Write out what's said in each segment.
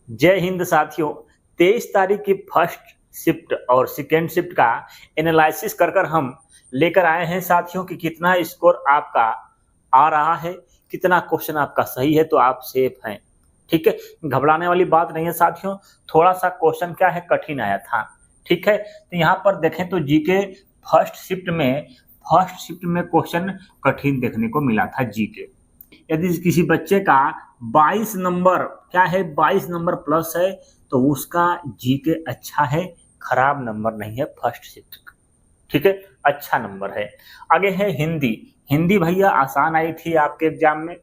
जय हिंद साथियों। 23 तारीख की फर्स्ट शिफ्ट और सेकेंड शिफ्ट का एनालिसिस कर कर हम लेकर आए हैं साथियों कि कितना स्कोर आपका आ रहा है, कितना क्वेश्चन आपका सही है, तो आप सेफ हैं। ठीक है, घबराने वाली बात नहीं है साथियों। थोड़ा सा क्वेश्चन क्या है, कठिन आया था। ठीक है, तो यहाँ पर देखें तो जीके फर्स्ट शिफ्ट में क्वेश्चन कठिन देखने को मिला था जीके। यदि किसी बच्चे का 22 नंबर क्या है, 22 नंबर प्लस है, तो उसका जीके अच्छा है, खराब नंबर नहीं है फर्स्ट शिफ्ट का। ठीक है, अच्छा नंबर है। आगे है हिंदी। हिंदी भैया आसान आई थी आपके एग्जाम में।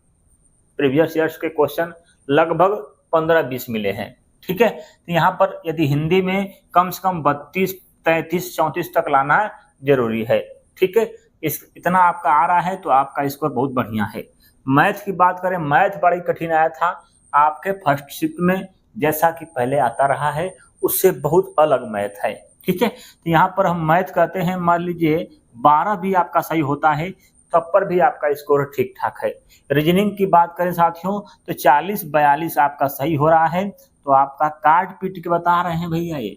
प्रीवियस ईयर्स के क्वेश्चन लगभग 15-20 मिले हैं। ठीक है, तो यहाँ पर यदि हिंदी में कम से कम 32, 33, 34 तक लाना जरूरी है। ठीक है, इतना आपका आ रहा है तो आपका स्कोर बहुत बढ़िया है। मैथ की बात करें, मैथ बड़ी कठिन आया था आपके फर्स्ट शिफ्ट में, जैसा कि पहले आता रहा है उससे बहुत अलग मैथ है। ठीक है, तो यहाँ पर हम मैथ कहते हैं, मान लीजिए 12 भी आपका सही होता है तब पर भी आपका स्कोर ठीक ठाक है। रीजनिंग की बात करें साथियों तो 40-42 आपका सही हो रहा है, तो आपका काट पीट के बता रहे हैं भैया ये।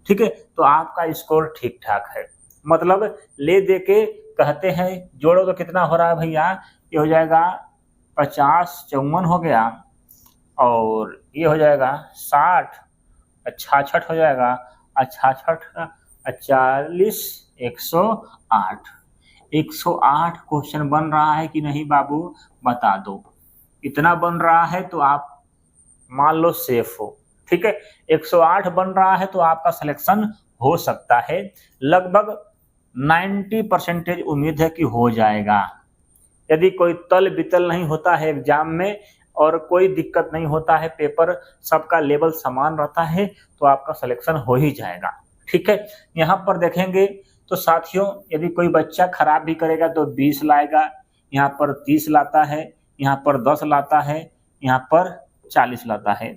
ठीक है, तो आपका स्कोर ठीक ठाक है, मतलब ले दे के कहते हैं। जोड़ो तो कितना हो रहा है भैया, ये हो जाएगा 50, 54 हो गया, और ये हो जाएगा 60, 66 हो जाएगा, 66, 40, 108। 108 क्वेश्चन बन रहा है कि नहीं बाबू, बता दो। इतना बन रहा है तो आप मान लो सेफ हो। ठीक है, 108 बन रहा है तो आपका सिलेक्शन हो सकता है। लगभग 90% उम्मीद है कि हो जाएगा। यदि कोई तल बितल नहीं होता है एग्जाम में और कोई दिक्कत नहीं होता है, पेपर सबका लेवल समान रहता है, तो आपका सिलेक्शन हो ही जाएगा। ठीक है, यहाँ पर देखेंगे तो साथियों यदि कोई बच्चा खराब भी करेगा तो 20 लाएगा, यहाँ पर 30 लाता है, यहाँ पर 10 लाता है, यहाँ पर 40 लाता है,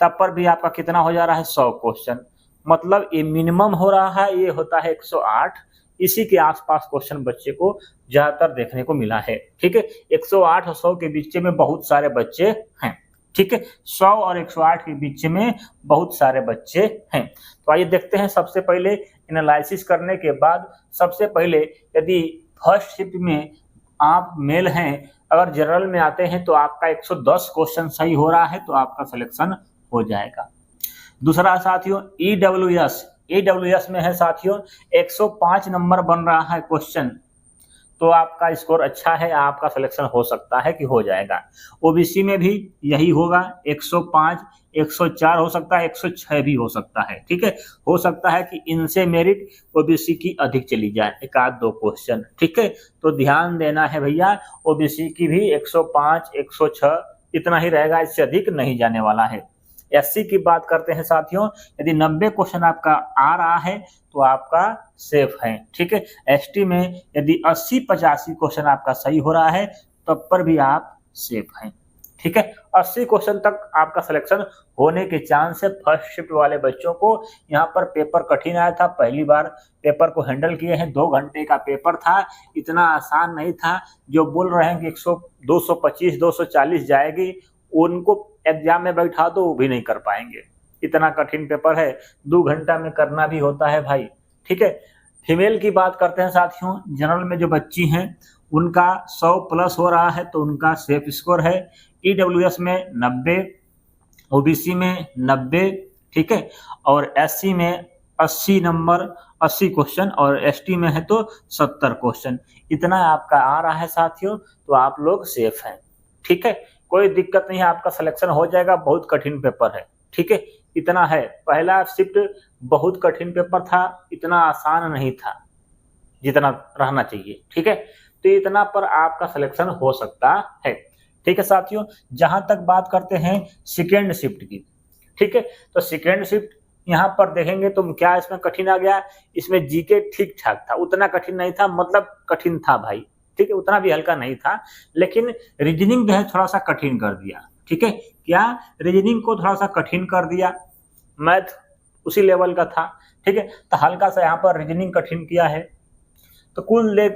तब पर भी आपका कितना हो जा रहा है, 100 क्वेश्चन। मतलब ये मिनिमम हो रहा है, ये होता है 108। इसी के आसपास क्वेश्चन बच्चे को ज्यादातर देखने को मिला है। ठीक है, 108 और 100 के बीच में बहुत सारे बच्चे हैं। ठीक है, 100 और 108 के बीच में बहुत सारे बच्चे हैं। तो आइए देखते हैं। सबसे पहले एनालिसिस करने के बाद सबसे पहले यदि फर्स्ट शिफ्ट में आप मेल हैं, अगर जनरल में आते हैं तो आपका 110 क्वेश्चन सही हो रहा है तो आपका सिलेक्शन हो जाएगा। दूसरा साथियों ईडब्ल्यूएस में है साथियों, 105 नंबर बन रहा है क्वेश्चन, तो आपका स्कोर अच्छा है, आपका सिलेक्शन हो सकता है कि हो जाएगा। ओबीसी में भी यही होगा, 105, 104 हो सकता है, 106 भी हो सकता है। ठीक है, हो सकता है कि इनसे मेरिट ओबीसी की अधिक चली जाए, एक आध दो क्वेश्चन। ठीक है, तो ध्यान देना है भैया, ओबीसी की भी 105, 106 इतना ही रहेगा, इससे अधिक नहीं जाने वाला है। एससी की बात करते हैं साथियों, यदि 90 क्वेश्चन आपका आ रहा है तो आपका सेफ है। ठीक है, एसटी में यदि 80-85 क्वेश्चन आपका सही हो रहा है तब पर भी आप सेफ हैं। ठीक है, 80 क्वेश्चन तक आपका सिलेक्शन होने के चांस है। फर्स्ट शिफ्ट वाले बच्चों को यहाँ पर पेपर कठिन आया था, पहली बार पेपर को हैंडल किए हैं। 2 घंटे का पेपर था, इतना आसान नहीं था। जो बोल रहे हैं कि 225, 240 जाएगी, उनको एग्जाम में बैठा दो वो भी नहीं कर पाएंगे। इतना कठिन पेपर है, 2 घंटा में करना भी होता है भाई। ठीक है, फीमेल की बात करते हैं साथियों, जनरल में जो बच्ची हैं उनका 100 प्लस हो रहा है तो उनका सेफ स्कोर है। ईडब्ल्यूएस में 90, ओबीसी में 90, ठीक है, और एससी में 80 नंबर, 80 क्वेश्चन, और एसटी में है तो 70 क्वेश्चन। इतना आपका आ रहा है साथियों, तो आप लोग सेफ हैं। ठीक है, कोई दिक्कत नहीं है, आपका सिलेक्शन हो जाएगा। बहुत कठिन पेपर है। ठीक है, इतना है। पहला शिफ्ट बहुत कठिन पेपर था, इतना आसान नहीं था जितना रहना चाहिए। ठीक है, तो इतना पर आपका सिलेक्शन हो सकता है। ठीक है साथियों, जहां तक बात करते हैं सेकेंड शिफ्ट की। ठीक है, तो सेकेंड शिफ्ट यहाँ पर देखेंगे तो क्या इसमें कठिन आ गया, इसमें जीके ठीक ठाक था, उतना कठिन नहीं था, मतलब कठिन था भाई। ठीक है, उतना भी हल्का नहीं था, लेकिन रीजनिंग जो है थोड़ा सा कठिन कर दिया। ठीक है, क्या रीजनिंग को थोड़ा सा कठिन कर दिया, मैथ उसी लेवल का था। ठीक है, तो हल्का सा यहाँ पर रीजनिंग कठिन किया है। तो कुल ले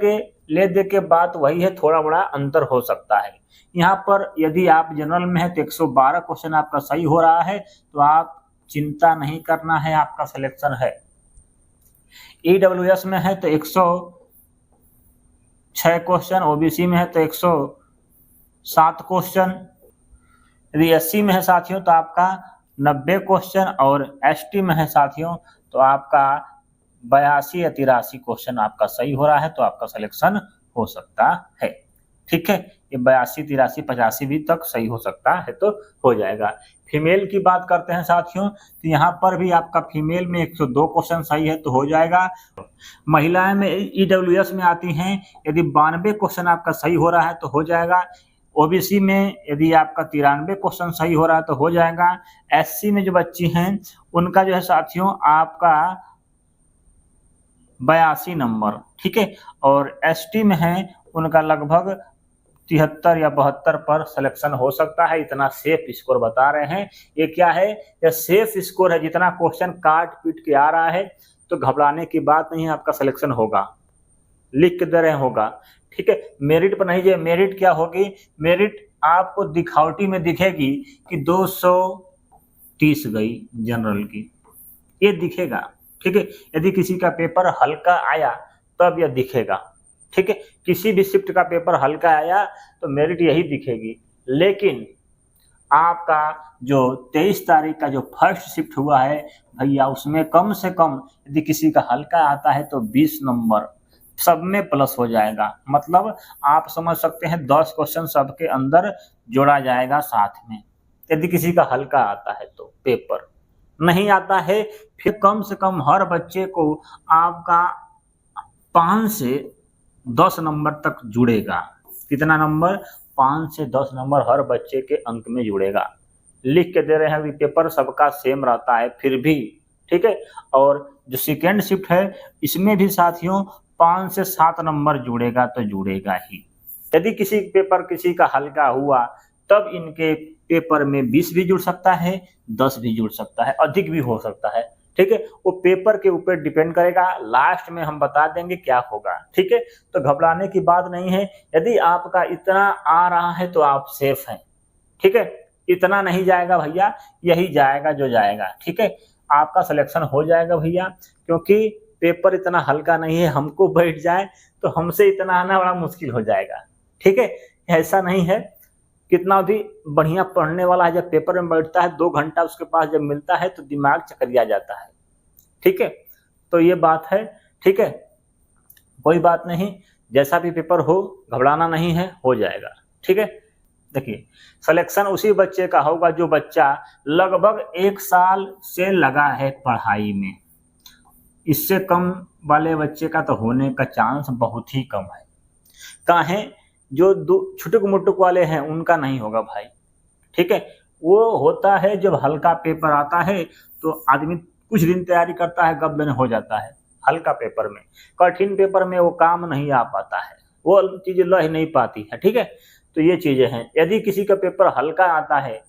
दे के बात वही है, थोड़ा बड़ा अंतर हो सकता है। यहाँ पर यदि आप जनरल में है तो 112 क्वेश्चन आपका सही हो रहा है, तो आप चिंता नहीं करना है, आपका सिलेक्शन है। ईडब्ल्यूएस में है तो 106 क्वेश्चन, ओबीसी में है तो 107 क्वेश्चन, यदि एससी में है साथियों तो आपका 90 क्वेश्चन, और एसटी में है साथियों तो आपका 82 या 83 क्वेश्चन आपका सही हो रहा है, तो आपका सिलेक्शन हो सकता है। ठीक है, ये 82, 83, 85 भी तक सही हो सकता है, तो हो जाएगा। फीमेल की बात करते हैं साथियों, तो यहाँ पर भी आपका फीमेल में 102 क्वेश्चन सही है, तो हो जाएगा। महिलाएं में ईडब्ल्यूएस में आती हैं, यदि 92 क्वेश्चन आपका सही हो रहा है तो हो जाएगा। ओबीसी में यदि आपका 93 क्वेश्चन सही हो रहा है तो हो जाएगा। एससी में जो बच्ची हैं उनका जो है साथियों आपका 82 नंबर, ठीक है, और एसटी में है उनका लगभग 73 या 72 पर सिलेक्शन हो सकता है। इतना सेफ स्कोर बता रहे हैं। ये क्या है, ये सेफ स्कोर है, जितना क्वेश्चन काट पीट के आ रहा है तो घबराने की बात नहीं है, आपका सिलेक्शन होगा, लिख के दे रहे होगा। ठीक है, मेरिट पर नहीं जाए। मेरिट क्या होगी, मेरिट आपको दिखावटी में दिखेगी कि 230 गई जनरल की, ये दिखेगा। ठीक है, यदि किसी का पेपर हल्का आया तब यह दिखेगा। ठीक है, किसी भी शिफ्ट का पेपर हल्का आया तो मेरिट यही दिखेगी। लेकिन आपका जो 23 तारीख का जो फर्स्ट शिफ्ट हुआ है भैया, उसमें कम से कम यदि किसी का हल्का आता है तो 20 नंबर सब में प्लस हो जाएगा। मतलब आप समझ सकते हैं 10 क्वेश्चन सबके अंदर जोड़ा जाएगा साथ में, यदि किसी का हल्का आता है तो। पेपर नहीं आता है फिर कम से कम हर बच्चे को आपका 5 से 10 नंबर तक जुड़ेगा। कितना नंबर, 5 से 10 नंबर हर बच्चे के अंक में जुड़ेगा। लिख के दे रहे हैं, पेपर सबका सेम रहता है फिर भी। ठीक है, और जो सेकेंड शिफ्ट है इसमें भी साथियों 5 से 7 नंबर जुड़ेगा तो जुड़ेगा ही। यदि किसी पेपर किसी का हल्का हुआ तब इनके पेपर में 20 भी जुड़ सकता है, 10 भी जुड़ सकता है, अधिक भी हो सकता है। ठीक है, वो पेपर के ऊपर डिपेंड करेगा, लास्ट में हम बता देंगे क्या होगा। ठीक है, तो घबराने की बात नहीं है। यदि आपका इतना आ रहा है तो आप सेफ हैं। ठीक है, इतना नहीं जाएगा भैया, यही जाएगा जो जाएगा। ठीक है, आपका सिलेक्शन हो जाएगा भैया, क्योंकि पेपर इतना हल्का नहीं है, हमको बैठ जाए तो हमसे इतना आना बड़ा मुश्किल हो जाएगा। ठीक है, ऐसा नहीं है, कितना भी बढ़िया पढ़ने वाला है जब पेपर में बैठता है 2 घंटा उसके पास जब मिलता है तो दिमाग चकरिया जाता है। ठीक है, तो ये बात है। ठीक है, कोई बात नहीं, जैसा भी पेपर हो घबराना नहीं है, हो जाएगा। ठीक है, देखिए सिलेक्शन उसी बच्चे का होगा जो बच्चा लगभग 1 साल से लगा है पढ़ाई में। इससे कम वाले बच्चे का तो होने का चांस बहुत ही कम है। काहे, जो छुटुक मुटुक वाले हैं उनका नहीं होगा भाई। ठीक है, वो होता है जब हल्का पेपर आता है तो आदमी कुछ दिन तैयारी करता है, गब देने हो जाता है। हल्का पेपर में, कठिन पेपर में वो काम नहीं आ पाता है, वो चीजें लह नहीं पाती है। ठीक है, तो ये चीजें हैं। यदि किसी का पेपर हल्का आता है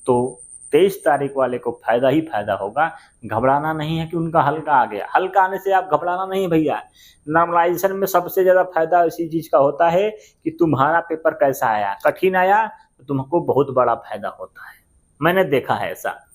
तो 23 तारीख वाले को फायदा ही फायदा होगा। घबराना नहीं है कि उनका हल्का आ गया। हल्का आने से आप घबराना नहीं भैया। नॉर्मलाइजेशन में सबसे ज्यादा फायदा इसी चीज का होता है कि तुम्हारा पेपर कैसा आया, कठिन आया तो तुमको बहुत बड़ा फायदा होता है। मैंने देखा है ऐसा।